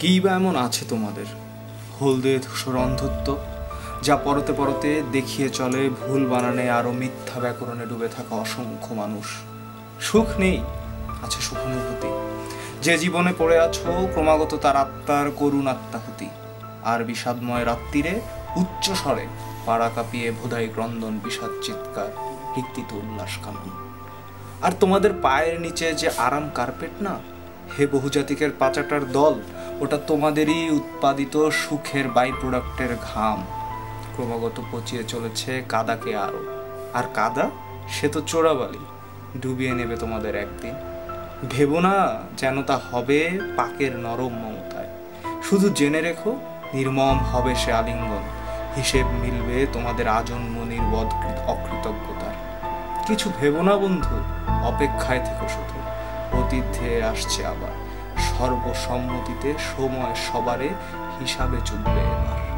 কী বা এমন আছে তোমাদের হলদে ধূসর অন্ধত্ব, যা পরতে পরতে দেখিয়ে চলে ভুল বানানে আরও মিথ্যা ব্যাকরণে ডুবে থাকা অসংখ্য মানুষ। সুখ নেই, আছে সুখানুভূতি। যে জীবনে পড়ে আছো ক্রমাগত তার আত্মার করুণ আত্মাহুতি। আর বিষাদময় রাত্রিরে উচ্চ স্বরে পাড়া কাঁপিয়ে ভোধাই ক্রন্দন বিষাদ চিৎকার রিক্তিত উল্লাস কানন। আর তোমাদের পায়ের নিচে যে আরাম কার্পেট না, হে বহুজাতিকের পাচাটার দল, ওটা তোমাদেরই উৎপাদিত সুখের বাই প্রোডাক্টের ঘাম। ক্রমাগত পচিয়ে চলেছে কাদাকে আরও, আর কাদা সে তো চোরাবালি, ডুবিয়ে নেবে তোমাদের একদিন। ভেবো না যেন তা হবে পাকের নরম মমতায়, শুধু জেনে রেখো নির্মম হবে সে আলিঙ্গন। হিসেব মিলবে তোমাদের আজন্ম নির্বদ অকৃতজ্ঞতার। কিছু ভেবো না বন্ধু, অপেক্ষায় থেকো শুধু, অতীত ধেয়ে আসছে আবার। সর্বসম্মতিতে সময় সবারে হিসাবে চুকবে এবার।